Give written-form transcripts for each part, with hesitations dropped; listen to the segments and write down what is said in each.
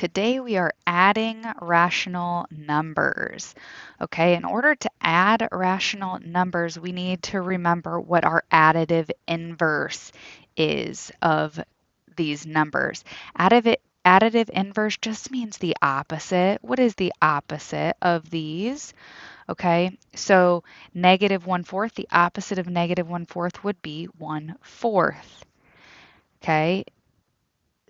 Today we are adding rational numbers. Okay, in order to add rational numbers, we need to remember what our additive inverse is of these numbers. Additive inverse just means the opposite. What is the opposite of these? Okay, so negative 1/4, the opposite of negative 1/4 would be 1/4. Okay,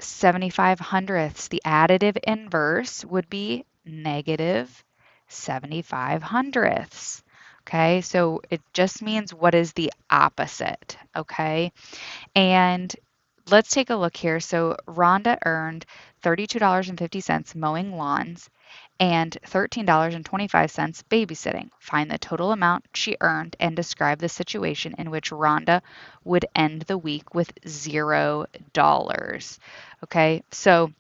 75 hundredths, the additive inverse would be negative 75 hundredths. Okay, so it just means what is the opposite. Okay, and let's take a look here. So Rhonda earned $32.50 mowing lawns and $13.25 babysitting. Find the total amount she earned and describe the situation in which Rhonda would end the week with $0. Okay, so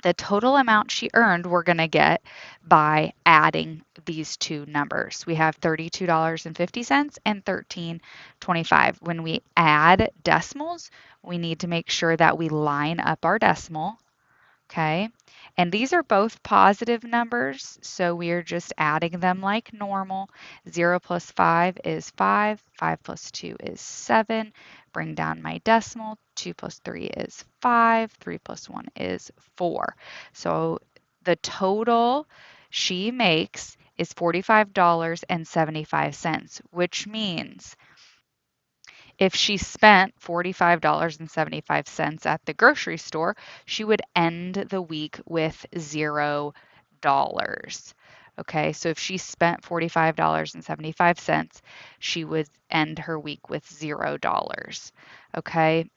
the total amount she earned we're going to get by adding these two numbers. We have $32.50 and $13.25. When we add decimals, we need to make sure that we line up our decimal. Okay, and these are both positive numbers, so we are just adding them like normal. 0 plus 5 is 5, 5 plus 2 is 7. Bring down my decimal. 2 plus 3 is 5, 3 plus 1 is 4. So the total she makes is $45.75, which means if she spent $45.75 at the grocery store, she would end the week with $0. Okay, so if she spent $45.75, she would end her week with $0. Okay,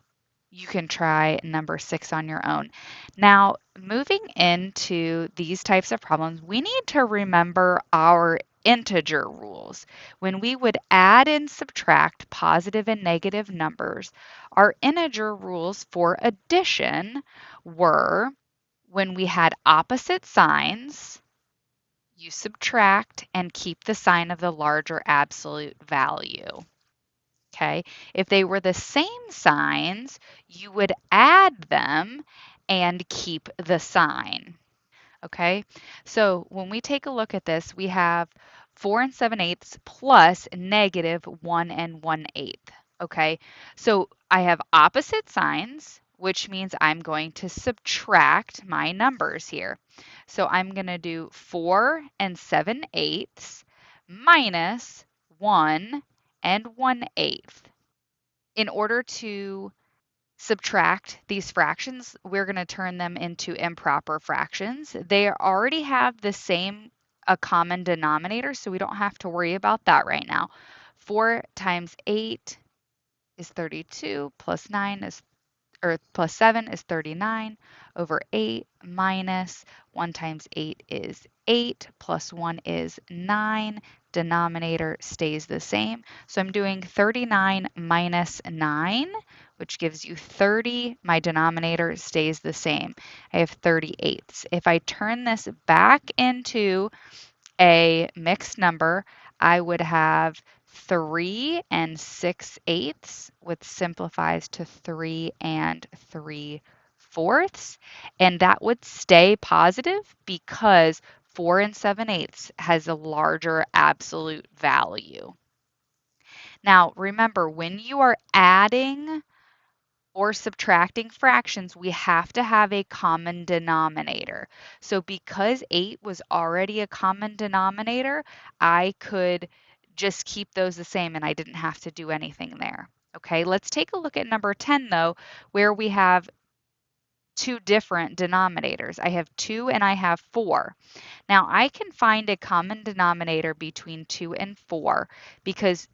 you can try number 6 on your own. Now, moving into these types of problems, we need to remember our integer rules. When we would add and subtract positive and negative numbers, our integer rules for addition were when we had opposite signs, you subtract and keep the sign of the larger absolute value. Okay, if they were the same signs, you would add them and keep the sign. Okay, so when we take a look at this, we have 4 and 7/8 plus negative 1 and 1/8. Okay, so I have opposite signs, which means I'm going to subtract my numbers here. So I'm going to do 4 and 7/8 minus 1 and 1/8. In order to subtract these fractions, we're going to turn them into improper fractions. They already have the same a common denominator, so we don't have to worry about that right now. 4 times 8 is 32, plus 9 is or plus 7 is 39 over 8 minus 1 times 8 is 8 plus 1 is 9. Denominator stays the same. So I'm doing 39 minus 9, which gives you 30. My denominator stays the same. I have 38ths. If I turn this back into a mixed number, I would have 3 and 6/8, which simplifies to 3 and 3/4. And that would stay positive because 4 and 7/8 has a larger absolute value. Now, remember, when you are adding or subtracting fractions, we have to have a common denominator. So because 8 was already a common denominator, I could just keep those the same and I didn't have to do anything there. Okay, let's take a look at number 10 though, where we have two different denominators. I have 2 and I have 4. Now I can find a common denominator between 2 and 4 because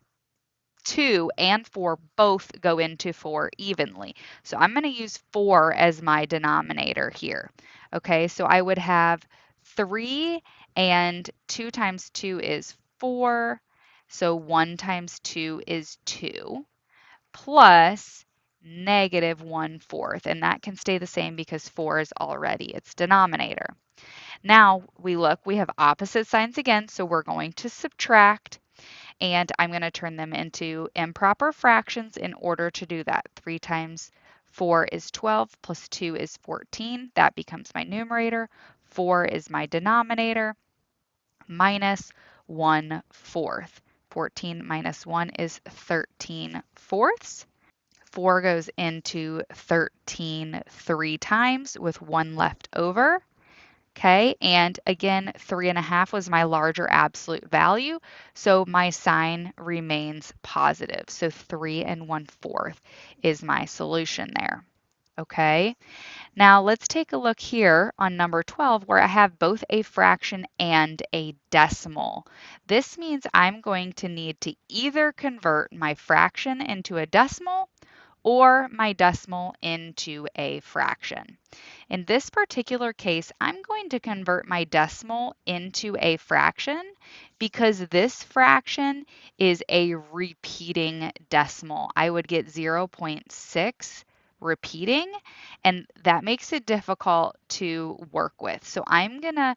2 and 4 both go into 4 evenly. So I'm going to use 4 as my denominator here. Okay, so I would have 3 and 2 times 2 is 4. So 1 times 2 is 2 plus negative 1/4. And that can stay the same because 4 is already its denominator. Now we look, we have opposite signs again, so we're going to subtract and I'm going to turn them into improper fractions in order to do that. 3 times 4 is 12 plus 2 is 14. That becomes my numerator. 4 is my denominator minus 1/4. 14 minus 1 is 13/4. 4 goes into 13 three times with 1 left over. Okay, and again, 3.5 was my larger absolute value, so my sign remains positive. So 3 1/4 is my solution there. Okay, now let's take a look here on number 12 where I have both a fraction and a decimal. This means I'm going to need to either convert my fraction into a decimal or my decimal into a fraction. In this particular case, I'm going to convert my decimal into a fraction because this fraction is a repeating decimal. I would get 0.6 repeating, and that makes it difficult to work with. So I'm going to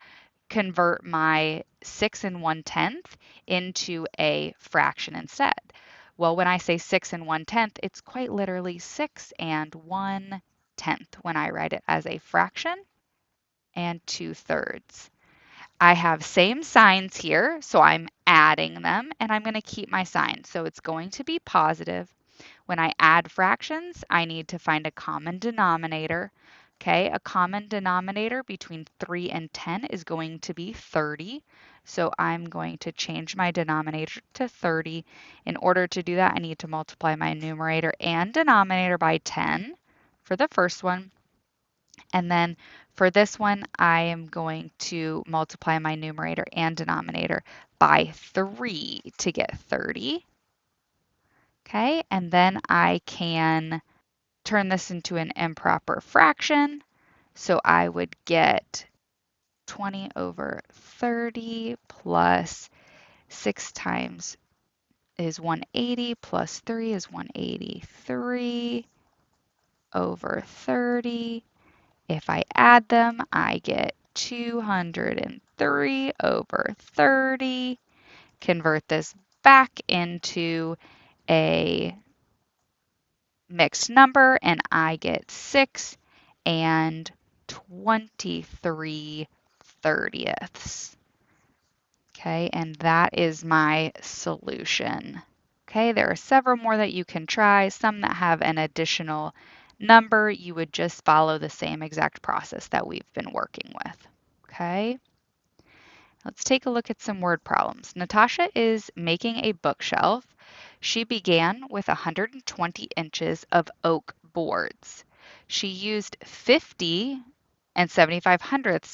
convert my 6 1/10 into a fraction instead. Well, when I say 6 1/10, it's quite literally 6 1/10 when I write it as a fraction and 2/3. I have same signs here, so I'm adding them and I'm going to keep my sign. So it's going to be positive. When I add fractions, I need to find a common denominator. Okay, a common denominator between 3 and 10 is going to be 30. So I'm going to change my denominator to 30. In order to do that, I need to multiply my numerator and denominator by 10 for the first one. And then for this one, I am going to multiply my numerator and denominator by 3 to get 30. Okay, and then I can turn this into an improper fraction. So I would get 20 over 30 plus 6 times is 180 plus 3 is 183 over 30. If I add them, I get 203 over 30. Convert this back into a mixed number and I get 6 23/30. Okay, and that is my solution. Okay, there are several more that you can try. Some that have an additional number, you would just follow the same exact process that we've been working with. Okay, let's take a look at some word problems. Natasha is making a bookshelf. She began with 120 inches of oak boards. She used 50 75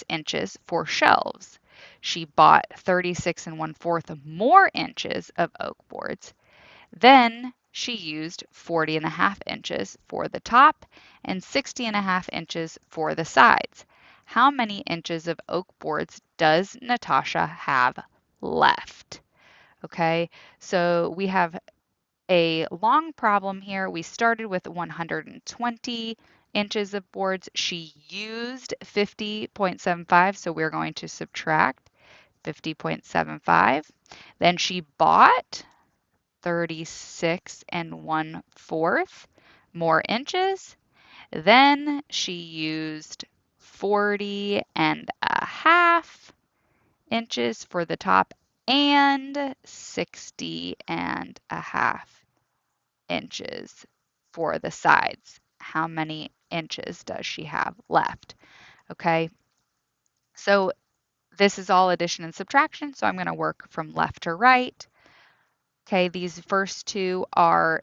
inches for shelves. She bought 36 1/4 more inches of oak boards. Then she used 40.5 inches for the top and 60.5 inches for the sides. How many inches of oak boards does Natasha have left? Okay, so we have a long problem here. We started with 120 inches of boards. She used 50.75, so we're going to subtract 50.75. Then she bought 36 1/4 more inches. Then she used 40.5 inches for the top and 60.5 inches for the sides. How many inches does she have left? Okay, so this is all addition and subtraction, so I'm going to work from left to right. Okay, these first two are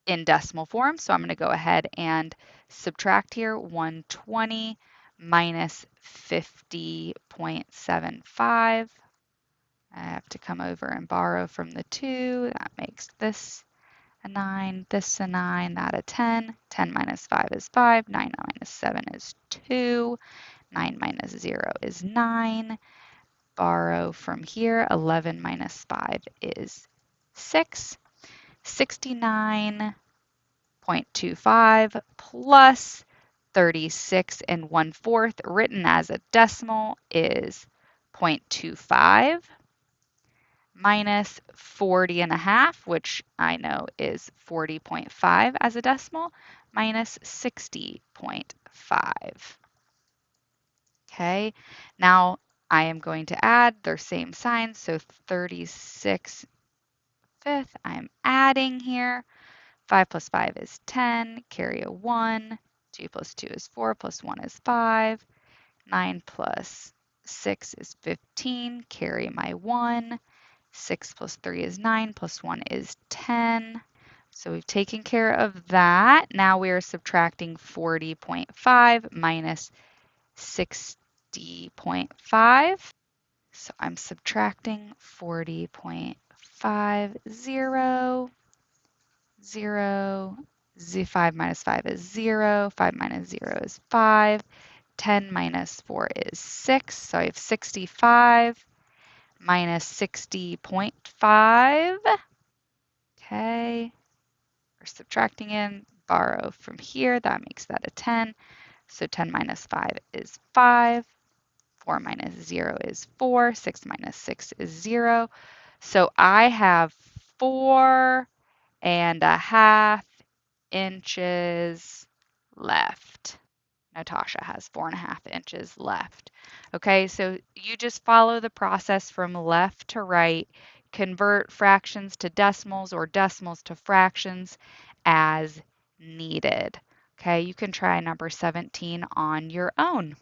in decimal form, so I'm going to go ahead and subtract here 120 minus 50.75. I have to come over and borrow from the 2. That makes this a 9, this a 9, that a 10. 10 minus 5 is 5. 9 minus 7 is 2. 9 minus 0 is 9. Borrow from here. 11 minus 5 is 6. 69.25 plus 36 1/4 written as a decimal is 0.25. minus 40.5, which I know is 40.5 as a decimal, minus 60.5. Okay, now I am going to add their same signs, so 36 fifth, I'm adding here. 5 plus 5 is 10, carry a 1. 2 plus 2 is 4, plus 1 is 5. 9 plus 6 is 15, carry my 1. 6 plus 3 is 9, plus 1 is 10. So we've taken care of that. Now we are subtracting 40.5 minus 60.5. So I'm subtracting 40.50, 0, 5 minus 5 is 0, 5 minus 0 is 5, 10 minus 4 is 6, so I have 65 minus 60.5. Okay, we're subtracting in, borrow from here, that makes that a 10. So 10 minus 5 is 5, 4 minus 0 is 4, 6 minus 6 is 0. So I have 4.5 inches left. Natasha has 4.5 inches left. Okay, so you just follow the process from left to right, convert fractions to decimals or decimals to fractions as needed. Okay, you can try number 17 on your own.